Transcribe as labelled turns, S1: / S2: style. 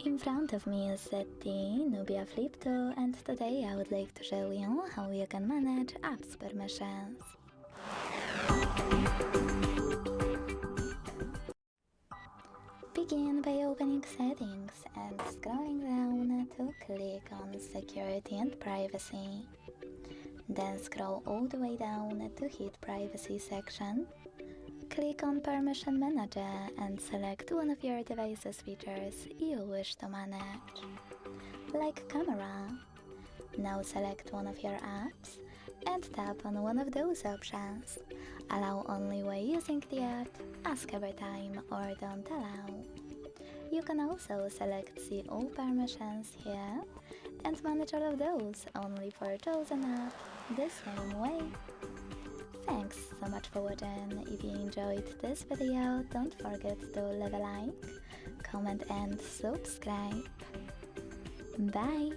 S1: In front of me is ZTE Nubia Flip 2, and today I would like to show you how you can manage apps permissions. Begin by opening Settings and scrolling down to click on Security and Privacy. Then scroll all the way down to hit Privacy section. Click on Permission Manager and select one of your device's features you wish to manage, like Camera. Now select one of your apps and tap on one of those options. Allow only while using the app, ask every time, or don't allow. You can also select See All Permissions here and manage all of those only for chosen app the same way. Thanks so much for watching. If you enjoyed this video, don't forget to leave a like, comment and subscribe. Bye!